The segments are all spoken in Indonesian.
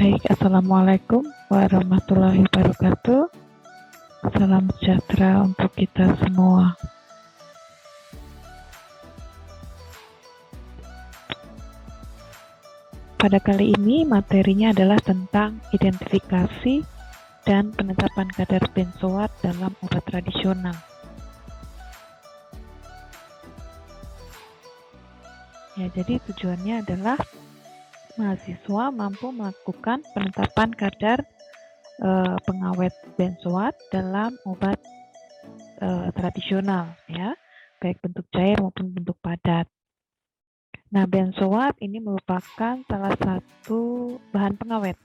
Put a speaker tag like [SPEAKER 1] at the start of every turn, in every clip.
[SPEAKER 1] Baik, Assalamualaikum warahmatullahi wabarakatuh. Salam sejahtera untuk kita semua. Pada kali ini materinya adalah tentang identifikasi dan penetapan kadar benzoat dalam obat tradisional. Ya, jadi tujuannya adalah mahasiswa mampu melakukan penetapan kadar pengawet benzoat dalam obat tradisional, ya, baik bentuk cair maupun bentuk padat. Nah, benzoat ini merupakan salah satu bahan pengawet,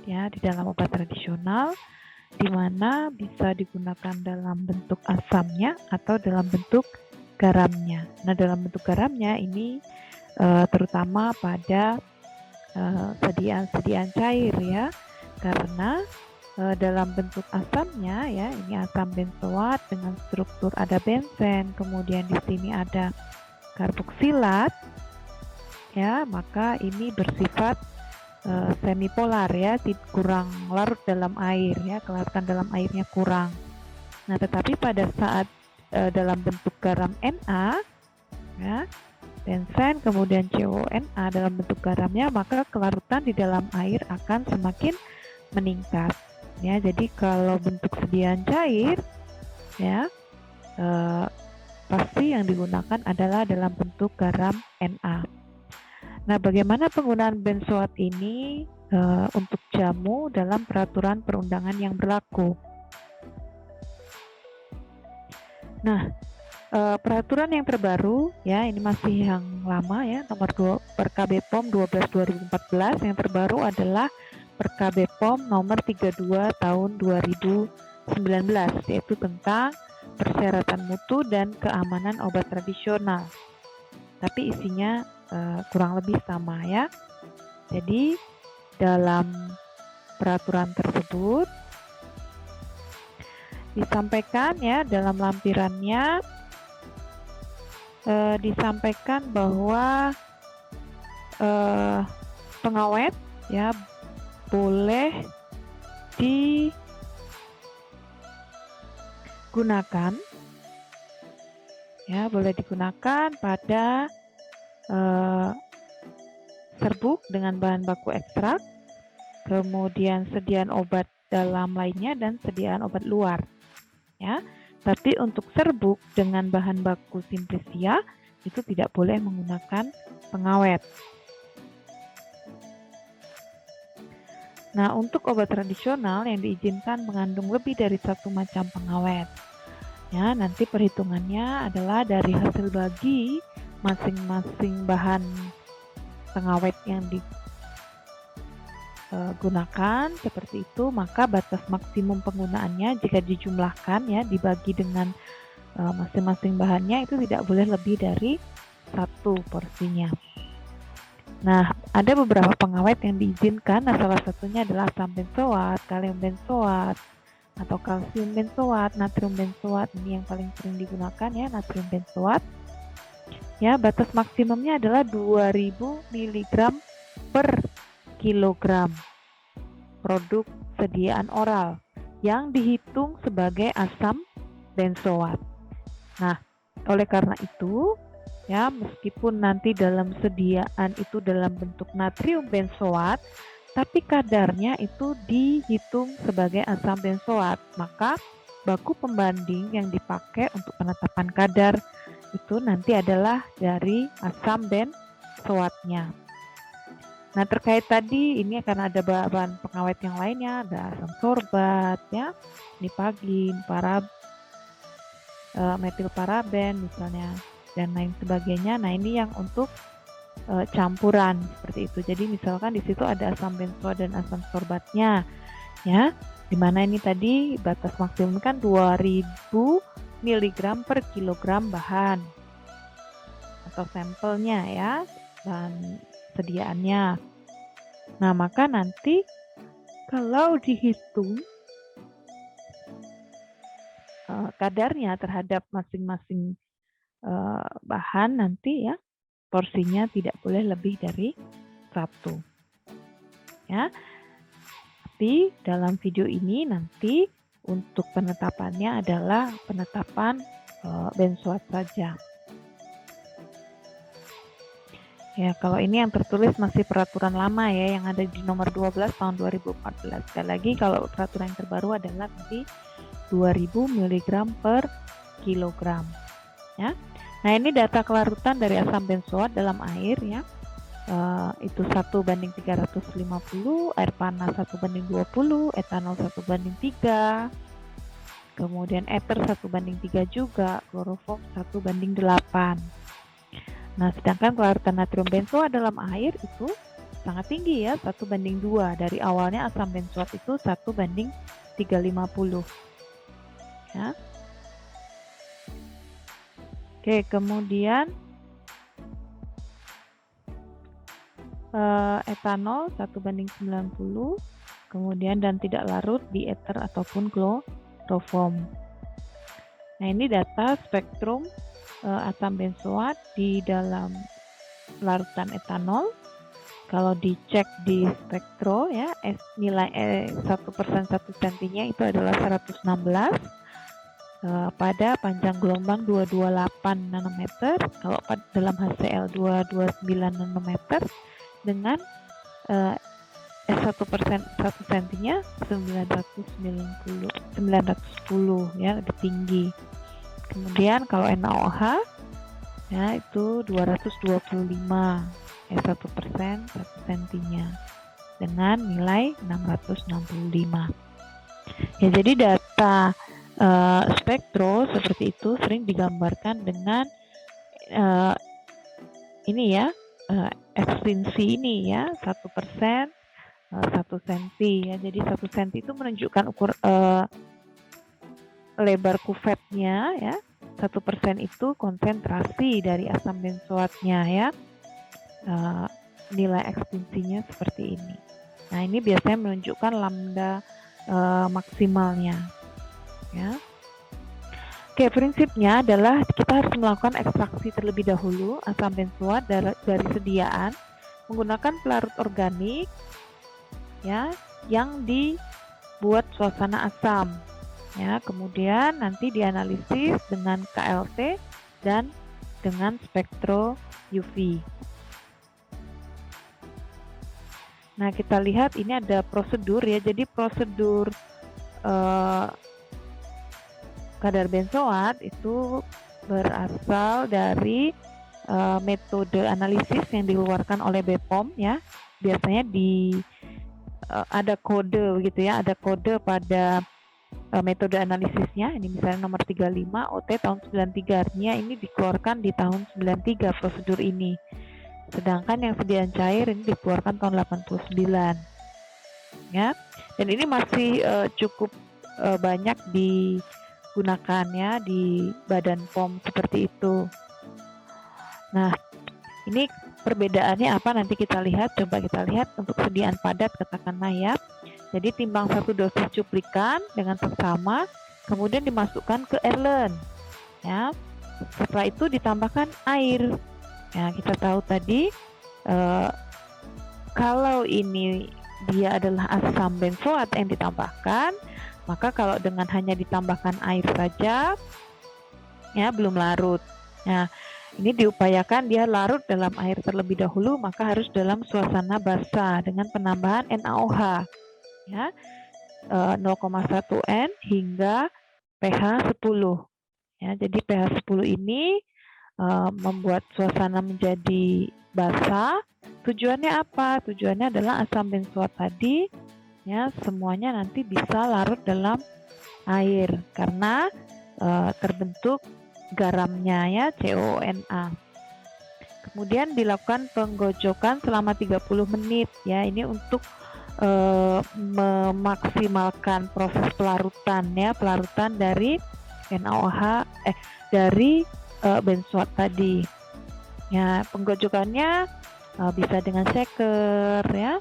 [SPEAKER 1] ya, di dalam obat tradisional, di mana bisa digunakan dalam bentuk asamnya atau dalam bentuk garamnya. Nah, dalam bentuk garamnya ini terutama pada sediaan-sediaan cair, ya, karena dalam bentuk asamnya, ya, ini asam benzoat dengan struktur ada benzen, kemudian di sini ada karboksilat, ya, maka ini bersifat semipolar, ya, kurang larut dalam air, ya, kelarutan dalam airnya kurang. Nah, tetapi pada saat dalam bentuk garam Na, ya, benzen kemudian CONA dalam bentuk garamnya, maka kelarutan di dalam air akan semakin meningkat, ya. Jadi kalau bentuk sediaan cair, ya, pasti yang digunakan adalah dalam bentuk garam Na. Nah, bagaimana penggunaan benzoat ini untuk jamu dalam peraturan perundangan yang berlaku? Nah, peraturan yang terbaru, ya, ini masih yang lama, ya, nomor 2 per KB POM 12/2014. Yang terbaru adalah per KB POM nomor 32 tahun 2019, yaitu tentang persyaratan mutu dan keamanan obat tradisional. Tapi isinya kurang lebih sama, ya. Jadi dalam peraturan tersebut disampaikan, ya, dalam lampirannya disampaikan bahwa pengawet, ya, boleh digunakan, ya, boleh digunakan pada serbuk dengan bahan baku ekstrak, kemudian sediaan obat dalam lainnya dan sediaan obat luar, ya. Tapi untuk serbuk dengan bahan baku simplisia itu tidak boleh menggunakan pengawet. Nah, untuk obat tradisional yang diizinkan mengandung lebih dari satu macam pengawet, ya, nanti perhitungannya adalah dari hasil bagi masing-masing bahan pengawet yang digunakan seperti itu, maka batas maksimum penggunaannya jika dijumlahkan, ya, dibagi dengan masing-masing bahannya itu tidak boleh lebih dari 1 porsinya. Nah, ada beberapa pengawet yang diizinkan. Nah, salah satunya adalah asam benzoat, kalium benzoat, atau kalsium benzoat, natrium benzoat. Ini yang paling sering digunakan, ya, natrium benzoat. Ya, batas maksimumnya adalah 2000 mg per kilogram produk sediaan oral yang dihitung sebagai asam benzoat. Nah, oleh karena itu, ya, meskipun nanti dalam sediaan itu dalam bentuk natrium benzoat, tapi kadarnya itu dihitung sebagai asam benzoat, maka baku pembanding yang dipakai untuk penetapan kadar itu nanti adalah dari asam benzoatnya. Nah, terkait tadi ini akan ada bahan pengawet yang lainnya, ada asam sorbat, ya, nipagin, metilparaben misalnya, dan lain sebagainya. Nah, ini yang untuk campuran seperti itu. Jadi misalkan di situ ada asam benzoat dan asam sorbatnya, ya, dimana ini tadi batas maksimum kan 2000 mg per kilogram bahan atau sampelnya, ya, bahan sediaannya. Nah, maka nanti kalau dihitung kadarnya terhadap masing-masing bahan nanti, ya, porsinya tidak boleh lebih dari 1, ya. Tapi dalam video ini nanti untuk penetapannya adalah penetapan benzoat saja. Ya, kalau ini yang tertulis masih peraturan lama ya, yang ada di nomor 12 tahun 2014. Sekali lagi kalau peraturan yang terbaru adalah di 2000 mg per kilogram. Ya. Nah, ini data kelarutan dari asam benzoat dalam air ya. Itu 1:350, air panas 1:20, etanol 1:3, kemudian ether 1:3 juga, kloroform 1:8. Nah, sedangkan kelarutan natrium benzoat dalam air itu sangat tinggi ya, 1:2. Dari awalnya asam benzoat itu 1:350. Ya. Oke, kemudian etanol 1:90, kemudian dan tidak larut di ether ataupun kloroform. Nah, ini data spektrum asam benzoat di dalam larutan etanol. Kalau dicek di spektro ya, nilai 1% 1 cm-nya itu adalah 116 pada panjang gelombang 228 nanometer, kalau dalam HCl 229 nanometer, dengan 1% 1 cm-nya 910 ya, lebih tinggi. Kemudian kalau NaOH ya itu 225 ya, 1% 1 cm-nya dengan nilai 665. Ya, jadi data spektro seperti itu sering digambarkan dengan ini ya, ekstinsi ini ya, 1% 1 cm ya. Jadi 1 cm itu menunjukkan lebar kuvetnya ya. 1% itu konsentrasi dari asam benzoatnya ya. Nilai ekstinsinya seperti ini. Nah, ini biasanya menunjukkan lambda maksimalnya ya. Oke, prinsipnya adalah kita harus melakukan ekstraksi terlebih dahulu asam benzoat dari sediaan menggunakan pelarut organik ya yang dibuat suasana asam ya. Kemudian nanti dianalisis dengan KLT dan dengan spektro UV. Nah, kita lihat ini ada prosedur ya. Jadi prosedur kadar benzoat itu berasal dari metode analisis yang dikeluarkan oleh BPOM ya. Biasanya ada kode begitu ya, ada kode pada metode analisisnya. Ini misalnya nomor 35 OT tahun 93, artinya ini dikeluarkan di tahun 93 prosedur ini. Sedangkan yang sediaan cair ini dikeluarkan tahun 89 ya. Dan ini masih cukup banyak digunakan ya di badan POM seperti itu. Nah, ini perbedaannya apa nanti kita lihat. Coba kita lihat untuk sediaan padat katakanlah ya. Jadi timbang 1 dosis cuplikan dengan seksama, kemudian dimasukkan ke Erlen ya. Setelah itu ditambahkan air. Ya, kita tahu tadi kalau ini dia adalah asam benzoat yang ditambahkan, maka kalau dengan hanya ditambahkan air saja ya belum larut. Nah, ini diupayakan dia larut dalam air terlebih dahulu, maka harus dalam suasana basah dengan penambahan NaOH ya, 0,1 N hingga pH 10 ya. Jadi pH 10 ini membuat suasana menjadi basah. Tujuannya apa? Tujuannya adalah asam benzoat tadi ya semuanya nanti bisa larut dalam air karena terbentuk garamnya ya, CONA. Kemudian dilakukan penggojokan selama 30 menit ya. Ini untuk memaksimalkan proses pelarutan ya, pelarutan dari NaOH dari benzoat tadi. Ya, penggojokannya bisa dengan shaker ya,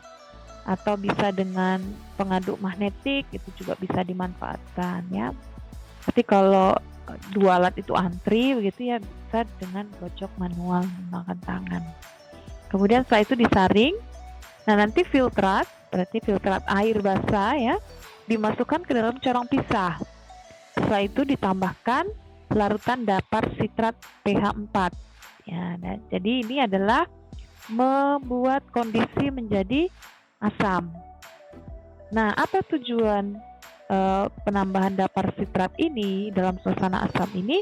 [SPEAKER 1] atau bisa dengan pengaduk magnetik, itu juga bisa dimanfaatkan ya. Tapi kalau dua alat itu antri begitu ya, bisa dengan gojok manual menggunakan tangan. Kemudian setelah itu disaring. Nah, nanti filtrat berarti filtrat air basah ya, dimasukkan ke dalam corong pisah. Setelah itu ditambahkan larutan dapar sitrat pH 4. Ya, nah, jadi ini adalah membuat kondisi menjadi asam. Nah, apa tujuan penambahan dapar sitrat ini dalam suasana asam ini?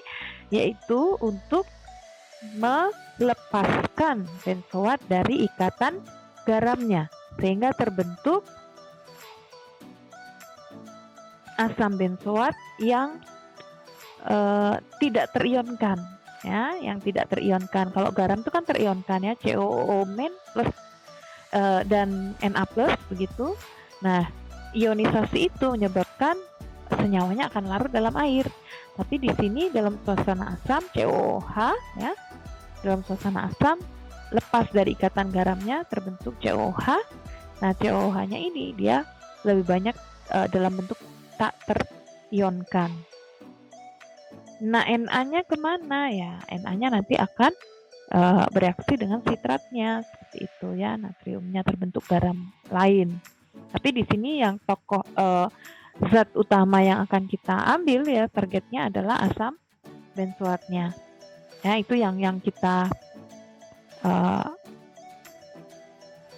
[SPEAKER 1] Yaitu untuk melepaskan benzoat dari ikatan garamnya, sehingga terbentuk asam benzoat yang tidak terionkan, ya, yang tidak terionkan. Kalau garam itu kan terionkan ya, COO- plus dan Na plus begitu. Nah, ionisasi itu menyebabkan senyawanya akan larut dalam air. Tapi di sini dalam suasana asam COOH ya, dalam suasana asam lepas dari ikatan garamnya terbentuk COOH. Nah, COOH-nya ini dia lebih banyak dalam bentuk tak terionkan. Nah, Na-nya kemana ya? Na-nya nanti akan bereaksi dengan sitratnya seperti itu ya, natriumnya terbentuk garam lain. Tapi di sini yang tokoh zat utama yang akan kita ambil ya, targetnya adalah asam benzoatnya. Ya, itu yang kita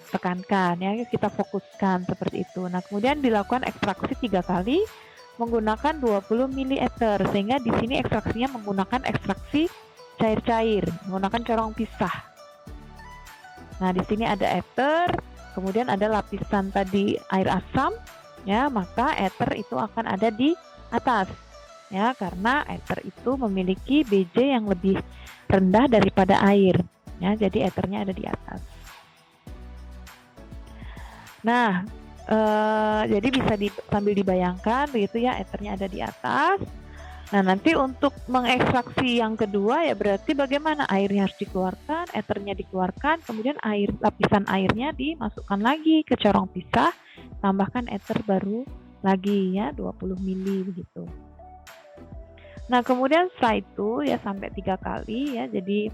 [SPEAKER 1] tekankan ya, kita fokuskan seperti itu. Nah, kemudian dilakukan ekstraksi 3 kali menggunakan 20 ml, sehingga di sini ekstraksinya menggunakan ekstraksi cair-cair, menggunakan corong pisah. Nah, di sini ada ether, kemudian ada lapisan tadi air asam, ya, maka ether itu akan ada di atas, ya, karena ether itu memiliki Bj yang lebih rendah daripada air, ya, jadi ethernya ada di atas. Nah, jadi bisa sambil dibayangkan begitu ya, ethernya ada di atas. Nah, nanti untuk mengekstraksi yang kedua ya berarti bagaimana, airnya harus dikeluarkan, ethernya dikeluarkan, kemudian lapisan airnya dimasukkan lagi ke corong pisah, tambahkan ether baru lagi ya 20 ml begitu. Nah, kemudian setelah itu ya sampai 3 kali ya, jadi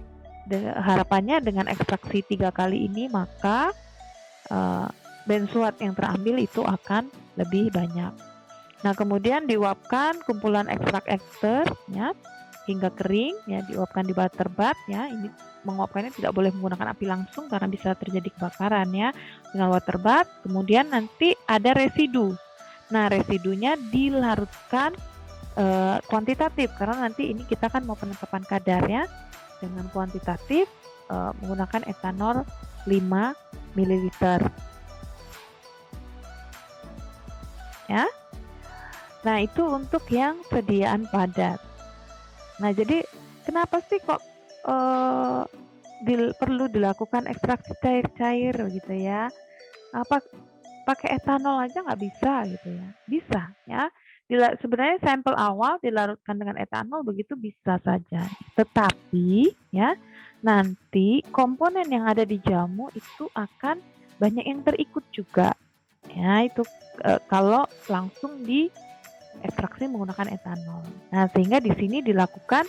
[SPEAKER 1] harapannya dengan ekstraksi 3 kali ini maka benzoat yang terambil itu akan lebih banyak. Nah, kemudian diuapkan kumpulan ekstrak ether ya hingga kering ya, diuapkan di water bath ya. Ini menguapkannya tidak boleh menggunakan api langsung karena bisa terjadi kebakaran ya, dengan water bath. Kemudian nanti ada residu. Nah, residunya dilarutkan kuantitatif karena nanti ini kita kan mau penetapan kadar ya, dengan kuantitatif menggunakan etanol 5 ml. Ya. Nah, itu untuk yang sediaan padat. Nah, jadi kenapa sih kok perlu dilakukan ekstraksi cair-cair gitu ya? Apa pakai etanol aja nggak bisa gitu ya? Bisa ya. Sebenarnya sampel awal dilarutkan dengan etanol begitu bisa saja. Tetapi ya, nanti komponen yang ada di jamu itu akan banyak yang terikut juga. Ya, itu kalau langsung diekstraksi menggunakan etanol. Nah, sehingga di sini dilakukan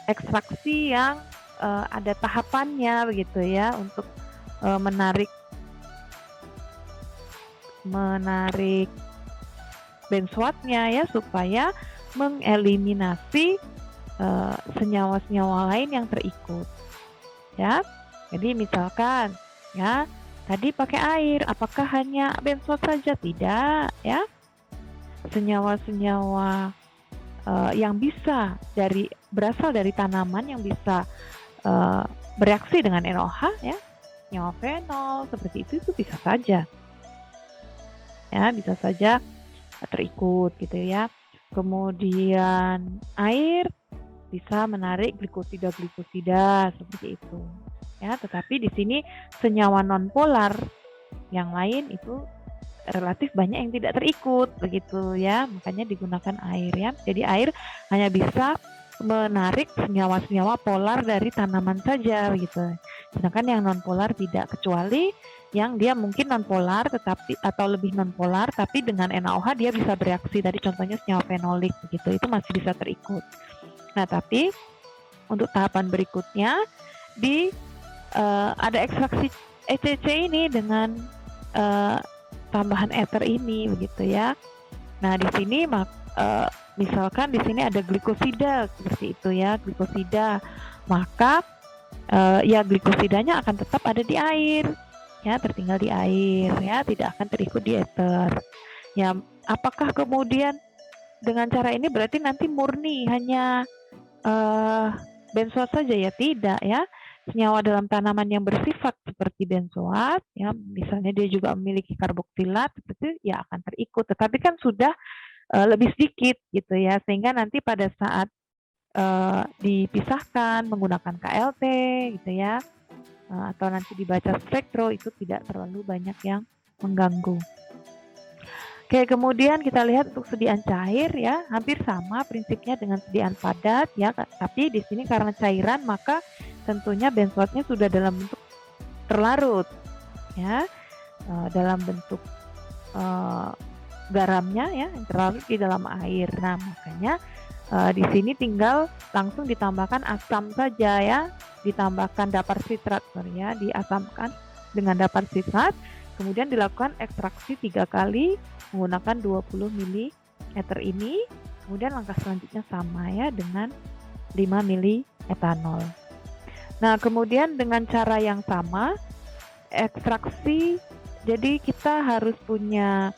[SPEAKER 1] ekstraksi yang ada tahapannya begitu ya, untuk menarik benzoatnya ya, supaya mengeliminasi senyawa-senyawa lain yang terikut. Ya. Jadi misalkan ya, tadi pakai air, apakah hanya benzoat saja? Tidak, ya. Senyawa-senyawa yang bisa berasal dari tanaman yang bisa bereaksi dengan NOH ya, senyawa fenol seperti itu bisa saja. Ya, bisa saja terikut gitu ya. Kemudian air bisa menarik glikosida seperti itu. Ya, tetapi di sini senyawa nonpolar yang lain itu relatif banyak yang tidak terikut begitu ya, makanya digunakan air ya. Jadi air hanya bisa menarik senyawa-senyawa polar dari tanaman saja begitu. Sedangkan yang nonpolar tidak, kecuali yang dia mungkin nonpolar tetapi atau lebih nonpolar tapi dengan NaOH dia bisa bereaksi, tadi contohnya senyawa fenolik begitu, itu masih bisa terikut. Nah, tapi untuk tahapan berikutnya ada ekstraksi ECC ini dengan uh, tambahan ether ini begitu ya. Nah, di sini misalkan di sini ada glikosida seperti itu ya, glikosida. Maka ya glikosidanya akan tetap ada di air. Ya, tertinggal di air ya, tidak akan terikut di ether. Ya, apakah kemudian dengan cara ini berarti nanti murni hanya benzoat saja ya? Tidak ya. Senyawa dalam tanaman yang bersifat seperti benzoat, ya misalnya dia juga memiliki karboksilat, itu ya akan terikut. Tetapi kan sudah lebih sedikit gitu ya, sehingga nanti pada saat dipisahkan menggunakan KLT gitu ya, atau nanti dibaca spektro itu tidak terlalu banyak yang mengganggu. Oke, kemudian kita lihat untuk sediaan cair ya, hampir sama prinsipnya dengan sediaan padat ya, tapi di sini karena cairan maka tentunya benzoatnya sudah dalam bentuk terlarut ya, dalam bentuk garamnya ya yang terlarut di dalam air. Nah, makanya di sini tinggal langsung ditambahkan asam saja ya, ditambahkan dapar sitrat ya, diasamkan dengan dapar sitrat. Kemudian dilakukan ekstraksi 3 kali menggunakan 20 ml ini. Kemudian langkah selanjutnya sama ya dengan 5 ml etanol. Nah, kemudian dengan cara yang sama ekstraksi, jadi kita harus punya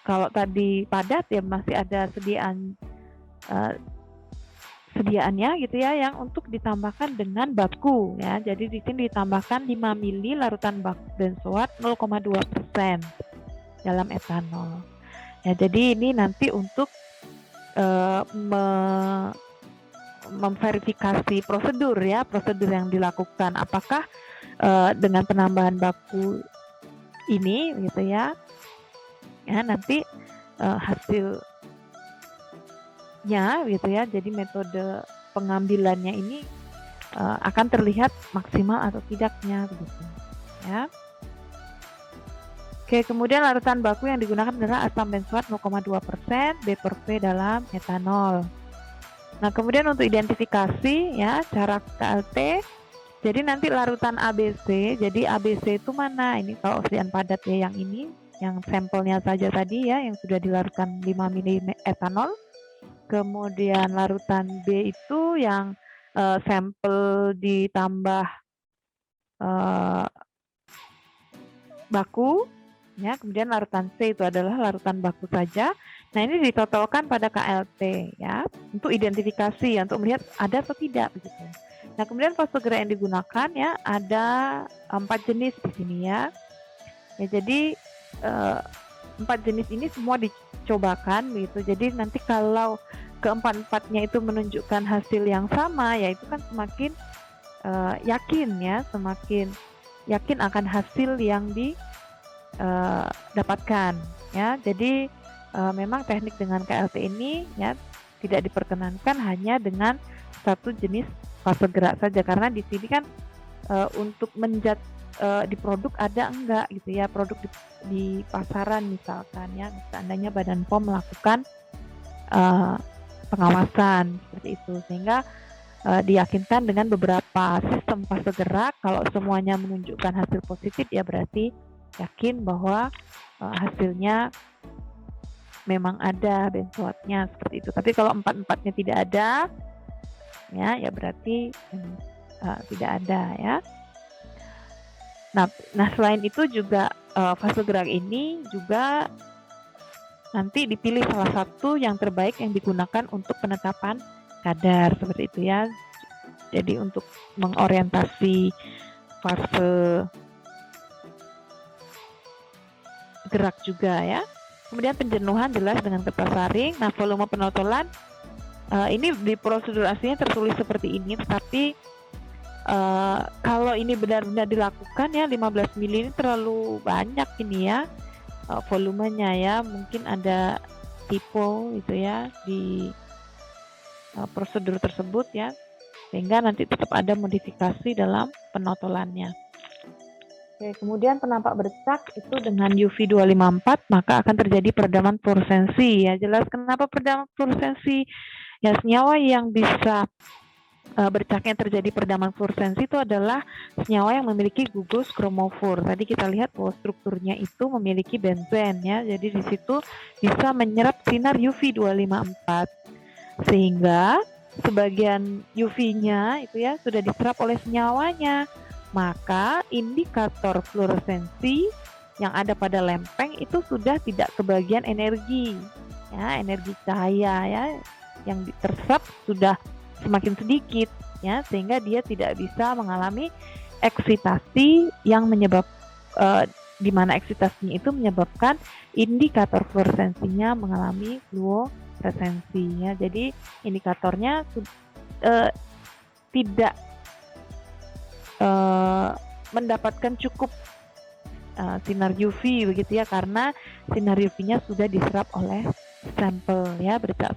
[SPEAKER 1] kalau tadi padat ya masih ada sediaannya gitu ya, yang untuk ditambahkan dengan baku ya. Jadi di sini ditambahkan 5 ml larutan benzoat 0,2% dalam etanol. Ya, jadi ini nanti untuk memverifikasi prosedur ya, prosedur yang dilakukan apakah dengan penambahan baku ini gitu ya. Ya, nanti hasil gitu ya, jadi metode pengambilannya ini akan terlihat maksimal atau tidaknya begitu ya. Oke, kemudian larutan baku yang digunakan adalah asam benzoat 0,2%, B/P dalam etanol. Nah, kemudian untuk identifikasi ya cara KLT, jadi nanti larutan ABC, jadi ABC itu mana? Ini kalau sediaan padat ya, yang ini yang sampelnya saja tadi ya, yang sudah dilarutkan 5 ml etanol. Kemudian larutan B itu yang sampel ditambah baku ya. Kemudian larutan C itu adalah larutan baku saja. Nah, ini ditotalkan pada KLT ya, untuk identifikasi ya, untuk melihat ada atau tidak begitu. Nah, kemudian fase gerak yang digunakan ya ada 4 jenis di sini ya. Ya, jadi 4 jenis ini semua dicobakan begitu. Jadi nanti kalau keempat-empatnya itu menunjukkan hasil yang sama, ya itu kan semakin yakin ya, semakin yakin akan hasil yang didapatkan ya. Jadi memang teknik dengan KLT ini ya tidak diperkenankan hanya dengan satu jenis fase gerak saja, karena di sini kan untuk menjat di produk ada enggak gitu ya, produk di pasaran misalkan ya, seandainya Badan POM melakukan pengawasan seperti itu, sehingga diyakinkan dengan beberapa sistem fase gerak. Kalau semuanya menunjukkan hasil positif ya berarti yakin bahwa hasilnya memang ada benzoatnya seperti itu. Tapi kalau empat-empatnya tidak ada ya berarti tidak ada ya. Nah selain itu juga fase gerak ini juga nanti dipilih salah satu yang terbaik yang digunakan untuk penetapan kadar seperti itu ya. Jadi untuk mengorientasi fase gerak juga ya. Kemudian penjenuhan jelas dengan kertas saring. Nah, volume penotolan ini di prosedur aslinya tertulis seperti ini, tetapi kalau ini benar-benar dilakukan ya 15 ml ini terlalu banyak ini ya volumenya ya. Mungkin ada typo gitu ya di prosedur tersebut ya, sehingga nanti tetap ada modifikasi dalam penotolannya. Oke, kemudian penampak bercak itu dengan UV 254 maka akan terjadi peredaman fluoresensi ya. Jelas kenapa peredaman fluoresensi? Ya, senyawa yang bisa bercaknya terjadi peredaman fluoresensi itu adalah senyawa yang memiliki gugus kromofor. Tadi kita lihat bahwa strukturnya itu memiliki benzen ya. Jadi di situ bisa menyerap sinar UV 254 sehingga sebagian UV-nya itu ya sudah diserap oleh senyawanya. Maka indikator fluoresensi yang ada pada lempeng itu sudah tidak kebagian energi. Ya, energi cahaya ya yang terserap sudah semakin sedikit ya sehingga dia tidak bisa mengalami eksitasi yang di mana eksitasinya itu menyebabkan indikator fluoresensinya mengalami fluoresensi ya. Jadi indikatornya tidak mendapatkan cukup sinar UV begitu ya karena sinar UV-nya sudah diserap oleh sampel ya bercak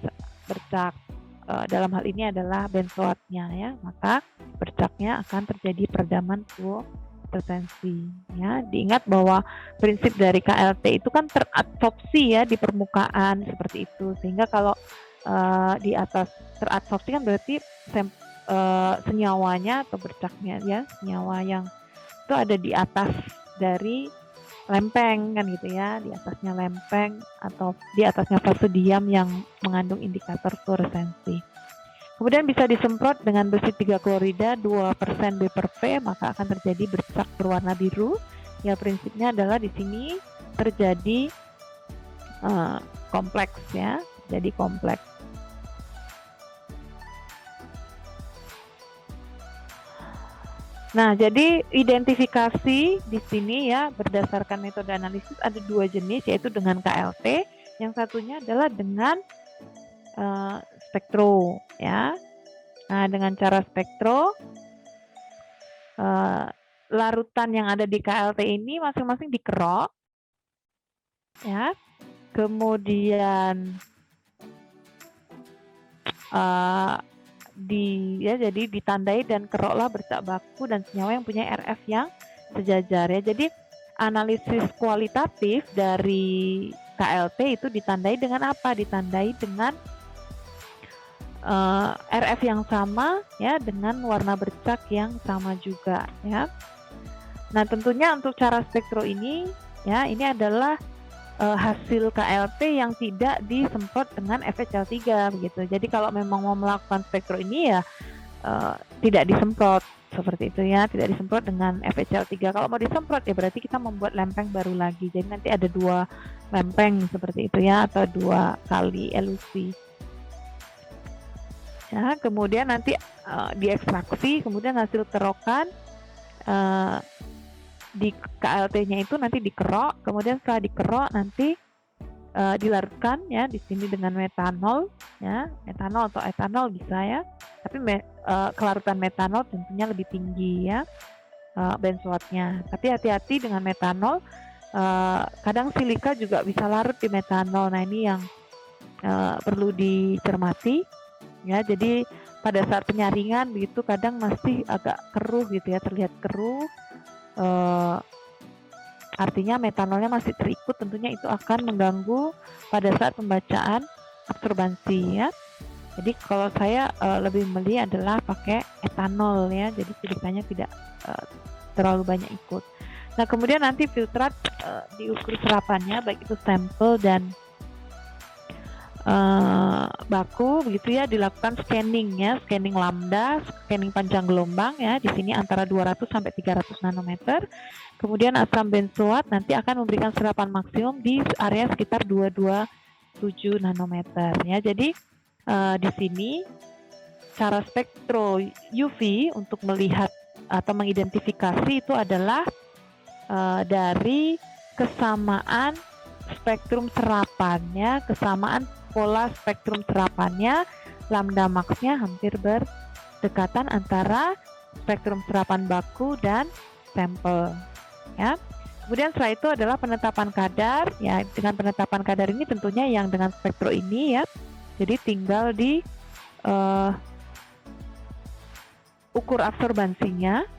[SPEAKER 1] dalam hal ini adalah benzoatnya ya, maka bercaknya akan terjadi peredaman fluoresensi ya. Diingat bahwa prinsip dari KLT itu kan teradsorpsi ya di permukaan seperti itu, sehingga kalau di atas teradsorpsi kan berarti senyawanya atau bercaknya ya, senyawa yang itu ada di atas dari lempeng kan gitu ya, di atasnya lempeng atau di atasnya fase diam yang mengandung indikator fluoresensi. Kemudian bisa disemprot dengan besi 3 klorida 2% B/P, maka akan terjadi bercak berwarna biru. Ya prinsipnya adalah di sini terjadi kompleks ya, jadi kompleks. Nah, jadi identifikasi di sini ya berdasarkan metode analisis ada 2 jenis, yaitu dengan KLT, yang satunya adalah dengan spektro ya. Nah, dengan cara spektro larutan yang ada di KLT ini masing-masing dikerok ya. Kemudian jadi ditandai dan keroklah bercak baku dan senyawa yang punya RF yang sejajar ya. Jadi analisis kualitatif dari KLT itu ditandai dengan apa? Ditandai dengan RF yang sama ya, dengan warna bercak yang sama juga ya. Nah, tentunya untuk cara spektro ini ya, ini adalah hasil KLT yang tidak disemprot dengan FHL3 begitu. Jadi kalau memang mau melakukan spektro ini ya tidak disemprot seperti itu ya, tidak disemprot dengan FHL3. Kalau mau disemprot ya berarti kita membuat lempeng baru lagi. Jadi nanti ada 2 lempeng seperti itu ya, atau 2 kali elusi. Ya, kemudian nanti diekstraksi, kemudian hasil kerokan di KLT-nya itu nanti dikerok, kemudian setelah dikerok nanti dilarutkan ya di sini dengan metanol ya, metanol atau etanol bisa ya, tapi kelarutan metanol tentunya lebih tinggi ya benzoatnya. Tapi hati-hati dengan metanol, kadang silika juga bisa larut di metanol. Nah ini yang perlu dicermati ya. Jadi pada saat penyaringan begitu kadang masih agak keruh gitu ya, terlihat keruh. Artinya metanolnya masih terikut, tentunya itu akan mengganggu pada saat pembacaan absorbansi ya. Jadi kalau saya lebih milih adalah pakai etanol ya, jadi silikanya tidak terlalu banyak ikut. Nah kemudian nanti filtrat diukur serapannya baik itu sampel dan baku begitu ya, dilakukan scanning ya, scanning lambda, scanning panjang gelombang ya, di sini antara 200 sampai 300 nanometer. Kemudian asam benzoat nanti akan memberikan serapan maksimum di area sekitar 227 nanometer ya. Jadi di sini cara spektro UV untuk melihat atau mengidentifikasi itu adalah dari kesamaan spektrum serapannya, kesamaan pola spektrum serapannya, lambda max-nya hampir berdekatan antara spektrum serapan baku dan sampel ya. Kemudian setelah itu adalah penetapan kadar ya. Dengan penetapan kadar ini tentunya yang dengan spektro ini ya, jadi tinggal di ukur absorbansinya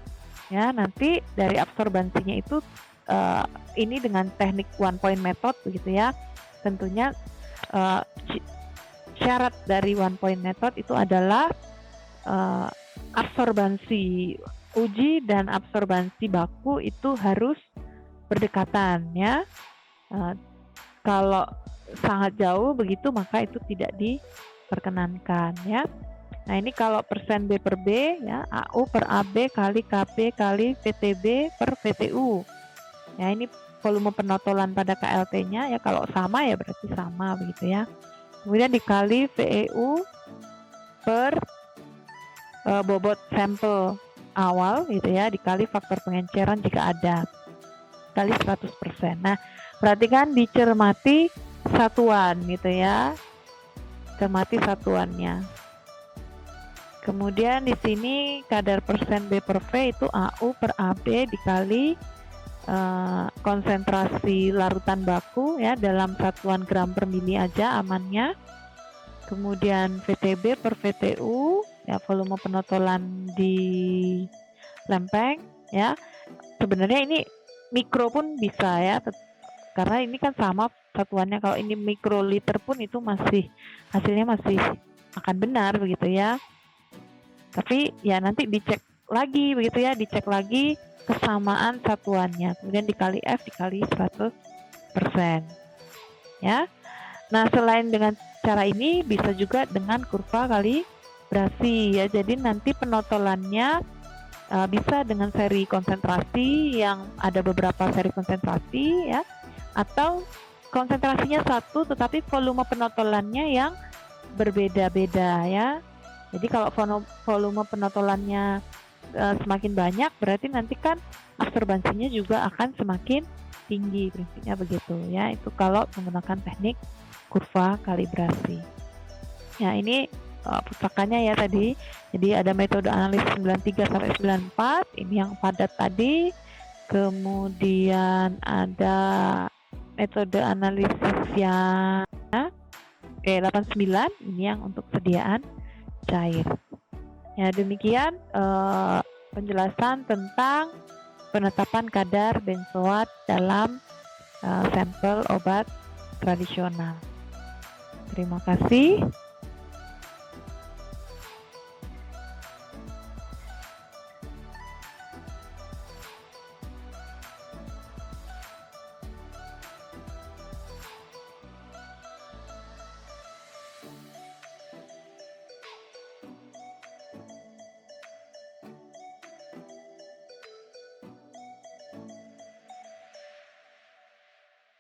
[SPEAKER 1] ya. Nanti dari absorbansinya itu ini dengan teknik one point method begitu ya. Tentunya syarat dari one point method itu adalah absorbansi uji dan absorbansi baku itu harus berdekatan ya. Kalau sangat jauh begitu maka itu tidak diperkenankan ya. Nah ini kalau persen B per B ya, AU per AB kali KP kali VTB per VTU. Ya ini volume penotolan pada KLT-nya ya, kalau sama ya berarti sama begitu ya. Kemudian dikali VEU per bobot sampel awal gitu ya, dikali faktor pengenceran jika ada, kali 100%. Nah, perhatikan dicermati satuan gitu ya. Cermati satuannya. Kemudian di sini kadar persen B per V itu AU per AB dikali konsentrasi larutan baku ya dalam satuan gram per mili aja amannya. Kemudian VTB per VTU ya, volume penotolan di lempeng ya. Sebenarnya ini mikro pun bisa ya, karena ini kan sama satuannya. Kalau ini mikroliter pun itu masih hasilnya masih akan benar begitu ya. Tapi ya nanti dicek lagi begitu ya, dicek lagi kesamaan satuannya, kemudian dikali F dikali 100% ya. Nah, selain dengan cara ini bisa juga dengan kurva kalibrasi ya. Jadi nanti penotolannya bisa dengan seri konsentrasi yang ada beberapa seri konsentrasi ya, atau konsentrasinya satu tetapi volume penotolannya yang berbeda-beda ya. Jadi kalau volume penotolannya semakin banyak, berarti nanti kan absorbansinya juga akan semakin tinggi, prinsipnya begitu ya. Itu kalau menggunakan teknik kurva kalibrasi. Ya ini pusakannya ya tadi. Jadi ada metode analisis 93 sampai 94, ini yang padat tadi. Kemudian ada metode analisis yang 89, ini yang untuk sediaan cair. Ya demikian penjelasan tentang penetapan kadar benzoat dalam sampel obat tradisional. Terima kasih.